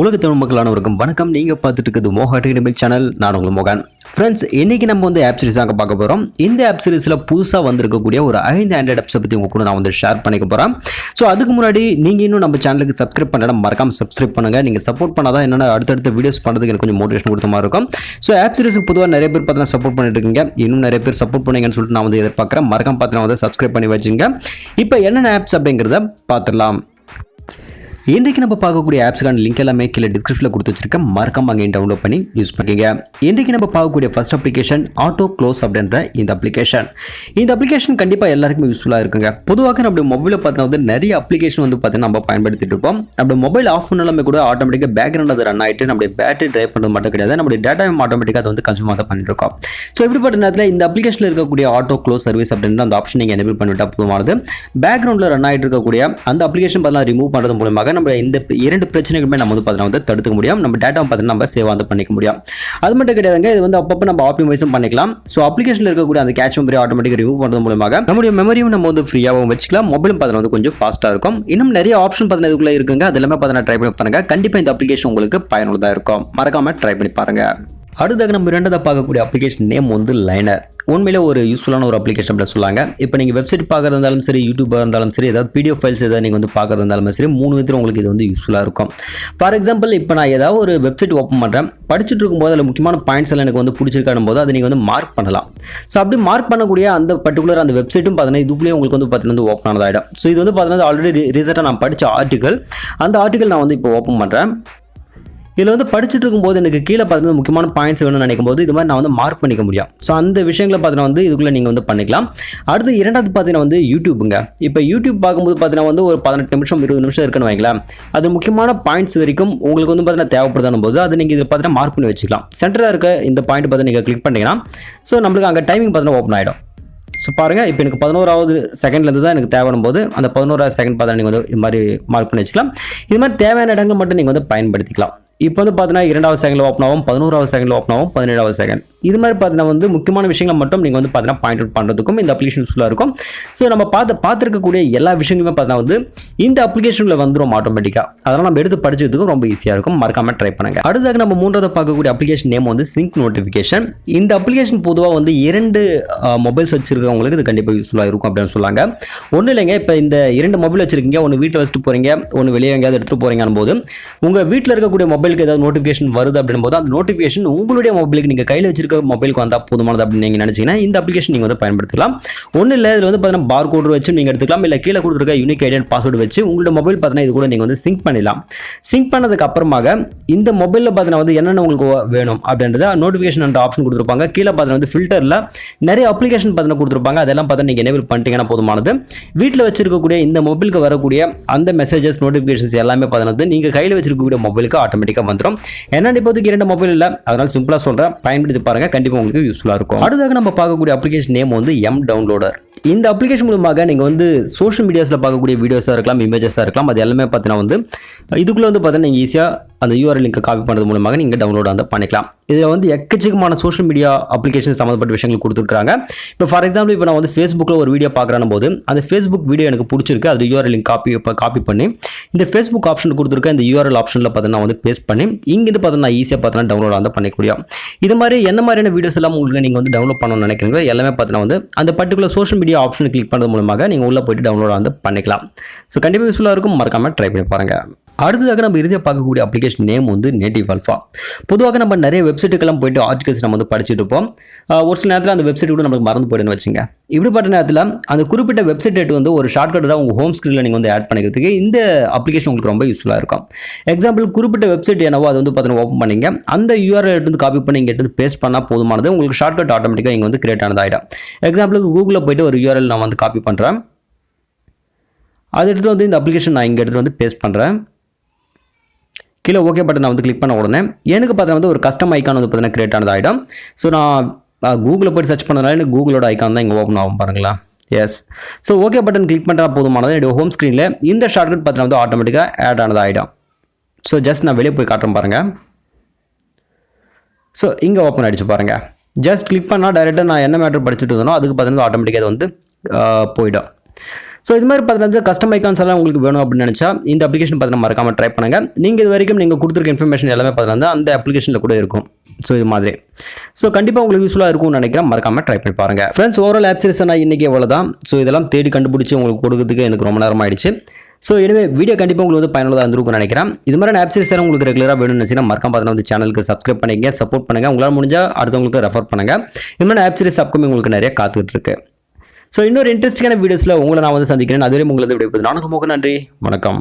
உலக தமிழ் மக்களானவருக்கும் வணக்கம். நீங்கள் பார்த்துட்டு இருக்குது மோகன் சேனல். நான் உங்கள் மோகன். ஃப்ரெண்ட்ஸ், இன்றைக்கி நம்ம வந்து ஆப் சீரிஸ் தாங்க பார்க்க போகிறோம். இந்த ஆப் சீரிஸில் புதுசாக வந்திருக்கக்கூடிய ஒரு 5 ஆண்ட்ராய்ட் ஆப்ஸை பற்றி உங்கள் கூட நான் வந்து ஷேர் பண்ணிக்க போகிறேன். ஸோ அதுக்கு முன்னாடி நீங்கள் இன்னும் நம்ம சேனலுக்கு சப்ஸ்கிரைப் பண்ணலாம், மறக்காமல் சப்ஸ்கிரைப் பண்ணுங்கள். நீங்கள் சப்போர்ட் பண்ணாதான் என்னென்ன அடுத்தடுத்த வீடியோஸ் பண்ணுறதுக்கு எனக்கு கொஞ்சம் மோட்டிவேஷன் கொடுத்த மாதிரி இருக்கும். ஸோ ஆப் சீரிஸுக்கு பொதுவாக நிறைய பேர் பார்த்தீங்கன்னா சப்போர்ட் பண்ணிட்டு இருக்கீங்க. இன்னும் நிறைய பேர் சப்போர்ட் பண்ணுங்கன்னு சொல்லிட்டு நான் வந்து எதிர்பார்க்குறேன். மறக்காம பார்த்தீங்கன்னா வந்து சப்ஸ்கிரைப் பண்ணி வச்சுங்க. இப்போ என்னென்ன ஆப்ஸ் அப்படிங்கிறத பார்த்துடலாம். இன்றைக்கு நம்ம பார்க்கக்கூடிய ஆப்ஸ்க்கான லிங்க் எல்லாமே கீழே டிஸ்கிரிப்ஷனில் கொடுத்து வச்சிருக்கேன். மறக்காம அங்கே டவுன்லோட் பண்ணி யூஸ் பண்ணிக்கங்க. இன்றைக்கு நம்ம பார்க்கக்கூடிய ஃபர்ஸ்ட் அப்ளிகேஷன் ஆட்டோ க்ளோஸ் அப்படின்ற இந்த அப்ளிகேஷன் கண்டிப்பாக எல்லாருக்குமே யூஸ்ஃபுல்லாக இருக்குங்க. பொதுவாக நம்ம மொபைலில் பார்த்தா வந்து நிறைய அப்ளிகேஷன் வந்து பார்த்தீங்கன்னா நம்ம பயன்படுத்திட்டு இருப்போம். நம்ம மொபைல் ஆஃப் பண்ணாலுமே கூட ஆட்டோமேட்டிக்காக பேக்ரவுண்ட் அது ரன் ஆகிட்டு நம்மளுடைய பேட்டரி ட்ரைவ் பண்ணுறது மட்டும் கிடையாது, நம்மளுடைய டேட்டாவும் ஆட்டோமேட்டிக்காக அது வந்து கன்சூம் தான் பண்ணிட்டு இருக்கோம். ஸோ இப்படிப்பட்ட நேரத்தில் இந்த அப்ளிகேஷனில் இருக்கக்கூடிய ஆட்டோ க்ளோஸ் சர்வீஸ் அப்படின்ற அந்த ஆப்ஷன் நீங்கள் எனேபிள் பண்ணிவிட்டால் போதுமானது. பேக்ரவுண்டில் ரன் ஆகிட்டு இருக்கக்கூடிய அந்த அப்ளிகேஷன் பார்த்தீங்கன்னா ரிமூவ் பண்ணுறது மூலமாக நம்ம இந்த இரண்டு பிரச்சனைகளுமே நம்ம வந்து பார்த்தீங்கன்னா வந்து தடுத்துக்க முடியும். நம்ம டேட்டா பார்த்தீங்கன்னா நம்ம சேவ் வந்து பண்ணிக்க முடியும். அது மட்டும் கிடையாதுங்க, இது வந்து அப்பப்போ நம்ம ஆப்டிமைஸும் பண்ணிக்கலாம். ஸோ அப்ளிகேஷனில் இருக்கக்கூடிய அந்த கேட்ச் மெமரி ஆட்டோமேட்டிக் ரிமூவ் பண்ணுறது மூலமாக நம்மளுடைய மெமரியும் நம்ம வந்து ஃப்ரீயாகவும் வச்சுக்கலாம். மொபைலும் பார்த்தீங்கன்னா வந்து கொஞ்சம் ஃபாஸ்ட்டாக இருக்கும். இன்னும் நிறைய ஆப்ஷன் பார்த்தீங்கன்னா இதுக்குள்ளே இருக்குங்க. அது எல்லாமே பார்த்தீங்கன்னா ட்ரை பண்ணி பாருங்க. கண்டிப்பாக இந்த அப்ளிகேஷன் உங்களுக்கு பயனுள்ளதாக இருக்கும். மறக்காம ட்ரை பண்ணி பாருங்க. அடுத்ததாக நம்ம இரண்டாவது பார்க்கக்கூடிய அப்ளிகேஷன் நேம் வந்து லைனர். உண்மையிலே ஒரு யூஸ்ஃபுல்லான ஒரு அப்ளிகேஷன் அப்படி சொல்லாங்க. இப்போ நீங்கள் வெப்சைட் பார்க்கறதா இருந்தாலும் சரி, யூடியூபாக இருந்தாலும் சரி, ஏதாவது PDF ஃபைல்ஸ் ஏதாவது நீங்கள் வந்து பார்க்கறதா இருந்தாலும் சரி, 3 விதத்தில் உங்களுக்கு இது வந்து யூஸ்ஃபுல்லாக இருக்கும். ஃபார் எக்ஸாம்பிள், இப்போ நான் ஏதாவது ஒரு வெப்சைட் ஓப்பன் பண்ணுறேன், படிச்சுட்டு இருக்கும்போது அதில் முக்கியமான பாயிண்ட்ஸ் எல்லாம் எனக்கு வந்து பிடிச்சிருக்கான போது அதை நீங்கள் வந்து மார்க் பண்ணலாம். ஸோ அப்படி மார்க் பண்ணக்கூடிய அந்த பர்டிகுலர் அந்த வெப்சைட்டும் பார்த்தீங்கன்னா இதுக்குள்ளேயே உங்களுக்கு வந்து பார்த்தீங்கன்னா ஓப்பன் ஆனதாகிடும். ஸோ இது வந்து பார்த்தீங்கன்னா ஆல்ரெடி ரீசெண்டாக நான் படித்த ஆர்டிகல், அந்த ஆர்டிகல் நான் வந்து இப்போ ஓப்பன் பண்ணுறேன். இதில் வந்து படிச்சுட்டு இருக்கும்போது எனக்கு கீழே பார்த்தீங்கன்னா முக்கியமான பாயிண்ட்ஸ் வேணும்னு நினைக்கும் போது இது மாதிரி நான் வந்து மார்க் பண்ணிக்க முடியும். ஸோ அந்த விஷயங்களை பார்த்தீங்கன்னா வந்து இதுக்குள்ளே நீங்கள் வந்து பண்ணிக்கலாம். அடுத்து இரண்டாவது பார்த்தீங்கன்னா வந்து யூடியூப்புங்க. இப்போ யூடியூப் பார்க்கும்போது பார்த்தீங்கன்னா வந்து ஒரு 18 நிமிஷம் 20 நிமிஷம் இருக்குன்னு வைங்களேன். அது முக்கியமான பாயிண்ட்ஸ் வரைக்கும் உங்களுக்கு வந்து பார்த்தீங்கன்னா தேவைப்படுதான போது அது நீங்கள் இதில் பார்த்தீங்கன்னா மார்க் பண்ணி வச்சுக்கலாம். சென்டராக இருக்க இந்த பாயிண்ட் பார்த்து நீங்கள் கிளிக் பண்ணிங்கன்னா ஸோ நம்மளுக்கு அங்கே டைமிங் பார்த்தீங்கன்னா ஓப்பன் ஆகிடும். ஸோ பாருங்கள், இப்போ எனக்கு 11வது செகண்ட்லேருந்து தான் எனக்கு தேவையான போது அந்த 11வது செகண்ட் பார்த்தா நீங்கள் வந்து இது மாதிரி மார்க் பண்ணி வச்சுக்கலாம். இது மாதிரி தேவையான இடங்கள் மட்டும் நீங்கள் வந்து பயன்படுத்திக்கலாம். இப்போ வந்து பார்த்தீங்கன்னா 2வது செகண்டில் ஓப்பன் ஆகும், 11வது செகண்டில் ஓப்பன் ஆகும், 17வது செகண்ட். இது மாதிரி பார்த்தீங்கன்னா வந்து முக்கியமான விஷயங்களை மட்டும் நீங்கள் வந்து பார்த்தீங்கன்னா பாயிண்ட் அவுட் பண்ணுறதுக்கும் இந்த அப்ளிகேஷன் யூஸ்ஃபுல்லாக இருக்கும். ஸோ நம்ம பார்த்துருக்கக்கூடிய எல்லா விஷயங்களுமே பார்த்தீங்கன்னா வந்து இந்த அப்ளிகேஷனில் வந்துடும் ஆட்டோமேட்டிக்காக. அதனால் நம்ம எடுத்து படிச்சதுக்கும் ரொம்ப ஈஸியாக இருக்கும். மறக்காம ட்ரை பண்ணுங்கள். அடுத்ததாக நம்ம 3வது பார்க்கக்கூடிய அப்ளிகேஷன் நேம் வந்து சிங்க் நோட்டிஃபிகேஷன். இந்த அப்ளிகேஷன் பொதுவாக வந்து 2 மொபைல்ஸ் வச்சிருக்கவங்களுக்கு இது கண்டிப்பாக யூஸ்ஃபுல்லாக இருக்கும் அப்படின்னு சொல்லாங்க. ஒன்றும் இல்லைங்க, இப்போ இந்த 2 மொபைல் வச்சிருக்கீங்க, ஒன்று வீட்டில் வச்சுட்டு போகிறீங்க, ஒன்று வெளியே எங்கேயாவது எடுத்துகிட்டு போகிறீங்கன்னு போது உங்கள் வீட்டில் இருக்கக்கூடிய மொபைலுக்கு ஏதாவது நோட்டிஃபிகேஷன் வருது அப்படின் போது அந்த நோட்டிஃபிகேஷன் உங்களுடைய மொபைலுக்கு நீங்கள் கையில் வச்சிருக்க மொபைலுக்கு வந்தால் போதுமானது அப்படின்னு நீங்கள் நினச்சிங்கன்னா இந்த அப்ளிகேஷன் நீங்கள் வந்து பயன்படுத்தலாம். ஒன்றும் இல்லை, இதில் வந்து பார்த்தீங்கன்னா பார் கோடு வச்சு நீங்கள் எடுத்துக்கலாம். இல்லை கீழே கொடுத்துருக்க யூனிக் ஐடி அண்ட் பாஸ்வேர்டு வச்சு உங்களோட மொபைல் பார்த்தீங்கன்னா இது கூட நீங்கள் வந்து சிங்க் பண்ணிடலாம். சிங்க் பண்ணதுக்கு அப்புறமாக இந்த மொபைலில் பார்த்தீங்கன்னா வந்து என்னென்ன உங்களுக்கு வேணும் அப்படின்றத நோட்டிஃபிகேஷன் என்ற ஆப்ஷன் கொடுத்துருப்பாங்க. கீழே பார்த்தீங்கன்னா வந்து ஃபில்டரில் நிறைய அப்ளிகேஷன் பார்த்தீங்கன்னா கொடுத்துருப்பாங்க. அதெல்லாம் பார்த்தீங்கன்னா நீங்கள் எனேபிள் பண்ணிட்டீங்கன்னா போதுமானது. வீட்டில் வச்சிருக்கக்கூடிய இந்த மொபைலுக்கு வரக்கூடிய அந்த மெசேஜஸ் நோட்டிஃபிகேஷன்ஸ் எல்லாமே பார்த்தீங்கன்னா நீங்கள் கையில் வச்சிருக்கக்கூடிய மொபைலுக்கு ஆட்டோமேட்டிக்காக வந்துடும். ஏன்னா இப்போதைக்கு 2 மொபைல் இல்லை, அதனால சிம்பிளாக சொல்கிறேன், பயன்படுத்தி பாருங்க, கண்டிப்பாக உங்களுக்கு யூஸ்ஃபுல்லாக இருக்கும். அடுத்ததாக நம்ம பார்க்கக்கூடிய அப்ளிகேஷன் நேம் வந்து டவுன்லோடர். இந்த அப்ளிகேஷன் மூலமாக நீங்கள் வந்து சோஷியல் மீடியாஸில் பார்க்கக்கூடிய வீடியோஸாக இருக்கலாம், இமேஜஸாக இருக்கலாம், அது எல்லாமே பார்த்தீங்கன்னா வந்து இதுக்குள்ளே வந்து பார்த்தீங்கன்னா நீங்கள் ஈஸியாக அந்த URL லிங்கை காப்பி பண்ணுறது மூலமாக நீங்கள் டவுன்லோட் வந்து பண்ணிக்கலாம். இதில் வந்து எக்கச்சக்கமான சோஷியல் மீடியா அப்ளிகேஷன் சம்மந்தப்பட்ட விஷயங்கள் கொடுத்துருக்காங்க. இப்போ ஃபார் எக்ஸாம்பிள், இப்போ நான் வந்து ஃபேஸ்புக்கில் ஒரு வீடியோ பார்க்குறான போது அந்த ஃபேஸ்புக் வீடியோ எனக்கு பிடிச்சிருக்கு, அது URL லிங்க் காப்பி பண்ணி இந்த ஃபேஸ்புக் ஆப்ஷன் கொடுத்துருக்க இந்த URL ஆப்ஷனில் பார்த்தீங்கன்னா வந்து பேஸ்ட் பண்ணி இங்கேருந்து பார்த்தீங்கன்னா ஈஸியாக பார்த்தீங்கன்னா டவுன்லோட் வந்து பண்ணிக்கூடிய இது மாதிரி என்ன மாதிரியான வீடியோஸ் எல்லாம் உங்களுக்கு நீங்கள் வந்து டவுன்லோட் பண்ணணும்னு நினைக்கிறீங்களோ எல்லாமே பார்த்தீங்கன்னா வந்து அந்த particular social media option click பண்ணுறது மூலமாக நீங்கள் உள்ளே போய்ட்டு டவுன்லோட் வந்து பண்ணிக்கலாம். ஸோ கண்டிப்பாக யூஸ்ஃபுல்லாக இருக்கும். மறக்காமல் ட்ரை பண்ணி பாருங்கள். அடுத்ததாக நம்ம இறுதியாக பார்க்கக்கூடிய அப்ளிகேஷன் நேம் வந்து நேட்டிவ் அல்ஃபா. பொதுவாக நம்ம நிறைய வெப்சைட்டுக்கெல்லாம் போயிட்டு ஆர்டிகல்ஸ் நம்ம வந்து படிச்சுட்டு இருப்போம். ஒரு சில நேரத்தில் அந்த வெப்சைட் கூட நமக்கு மறந்து போய்டுன்னு வச்சுங்க. இப்படிப்பட்ட நேரத்தில் அந்த குறிப்பிட்ட வெப்சைட் வந்து ஒரு ஷார்ட்கட் தான் உங்கள் ஹோம் ஸ்க்ரீனில் நீங்கள் வந்து ஆட் பண்ணிக்கிறதுக்கு இந்த அப்ளிகேஷன் உங்களுக்கு ரொம்ப யூஸ்ஃபுல்லாக இருக்கும். எக்ஸாம்பிள், குறிப்பிட்ட வெப்சைட் என்னவோ அது வந்து பார்த்தீங்கன்னா ஓப்பன் பண்ணிங்க, அந்த URL எடுத்து காப்பி பண்ணி இங்கே எடுத்து பேஸ்ட் பண்ணால் போதுமானது. உங்களுக்கு ஷார்ட்கட் ஆட்டோமேட்டிக்காக இங்கே வந்து கிரியேட் ஆனதாகிடும். எக்ஸாம்பிளுக்கு கூகுளில் போய்ட்டு ஒரு URL நான் வந்து காப்பி பண்ணுறேன், அதை எடுத்துகிட்டு வந்து இந்த அப்ளிகேஷன் நான் இங்கே எடுத்துகிட்டு வந்து பேஸ்ட் பண்ணுறேன். கீழே ஓகே பட்டன் நான் வந்து கிளிக் பண்ண உடனே எனக்கு பார்த்தா வந்து ஒரு கஸ்டம் ஐக்கான் வந்து பார்த்தீங்கன்னா கிரியேட் ஆனது ஆகிடும். ஸோ நான் கூகுளில் போய்ட்டு சர்ச் பண்ணதுனால எனக்கு கூகுளோட ஐக்கான் தான் இங்கே ஓப்பன் ஆகும் பாருங்களா. Yes, so okay button click பண்ணுறா போதுமானது. என்னுடைய ஹோம் ஸ்க்ரீனில் இந்த ஷார்ட்கட் பார்த்தீங்கன்னா வந்து ஆட்டோமேட்டிக்காக ஆட் ஆனது ஆகிடும். ஸோ ஜஸ்ட் நான் வெளியே போய் காட்டுறேன் பாருங்கள். ஸோ இங்கே ஓப்பன் ஆகிடுச்சு பாருங்கள். ஜஸ்ட் கிளிக் பண்ணால் டைரெக்டாக நான் என்ன மேட்டர் படிச்சுட்டு இருந்தனோ அதுக்கு பார்த்தீங்கன்னா ஆட்டோமேட்டிக்காக அது வந்து போயிடும். ஸோ இது மாதிரி பார்த்தீங்கன்னா கஸ்டம் ஐகான்ஸ் எல்லாம் உங்களுக்கு வேணும் அப்படின்னு நினச்சா இந்த அப்ளிகேஷன் பார்த்தீங்கன்னா மறக்காம ட்ரை பண்ணுங்க. நீங்கள் இது வரைக்கும் நீங்கள் கொடுத்துருக்க இன்ஃபர்மேஷன் எல்லாமே பார்த்தீங்கன்னா அந்த அப்ளிகேஷனில் கூட இருக்கும். ஸோ இது மாதிரி ஸோ கண்டிப்பாக உங்களுக்கு யூஸ்ஃபுல்லாக இருக்கும்னு நினைக்கிறேன். மறக்காம ட்ரை பண்ணி பாருங்க. ஃப்ரெண்ட்ஸ், ஓவரால் ஆப் சீரிஸ் நான் இன்றைக்கி எவ்வளோதான். ஸோ இதெல்லாம் தேடி கண்டுபிடிச்சி உங்களுக்கு கொடுக்கறதுக்கு எனக்கு ரொம்ப நேரம் ஆயிடுச்சு. ஸோ எனவே வீடியோ கண்டிப்பாக உங்களுக்கு வந்து பயனுள்ளதாக இருந்திருக்கும்னு நினைக்கிறேன். இது மாதிரி ஆப் சீரிஸ் எல்லாம் உங்களுக்கு ரெகுலராக வேணும்னு நினச்சினா மறக்காம பார்த்தீங்கன்னா வந்து சேனலுக்கு சப்ஸ்கிரைப் பண்ணிங்க, சப்போர்ட் பண்ணுங்க. உங்களால் முடிஞ்சால் அடுத்தவங்களுக்கு ரெஃபர் பண்ணுங்க. இது மாதிரி ஆப் சீரிஸ் அப்கமிங் உங்களுக்கு நிறைய காத்துக்கிட்டு இருக்கு. ஸோ இன்னொரு இன்ட்ரெஸ்டிங்கான வீடியோஸில் உங்களை நான் வந்து சந்திக்கிறேன். அதுவரை உங்களது விடைபெறுவது நான். நன்றி, வணக்கம்.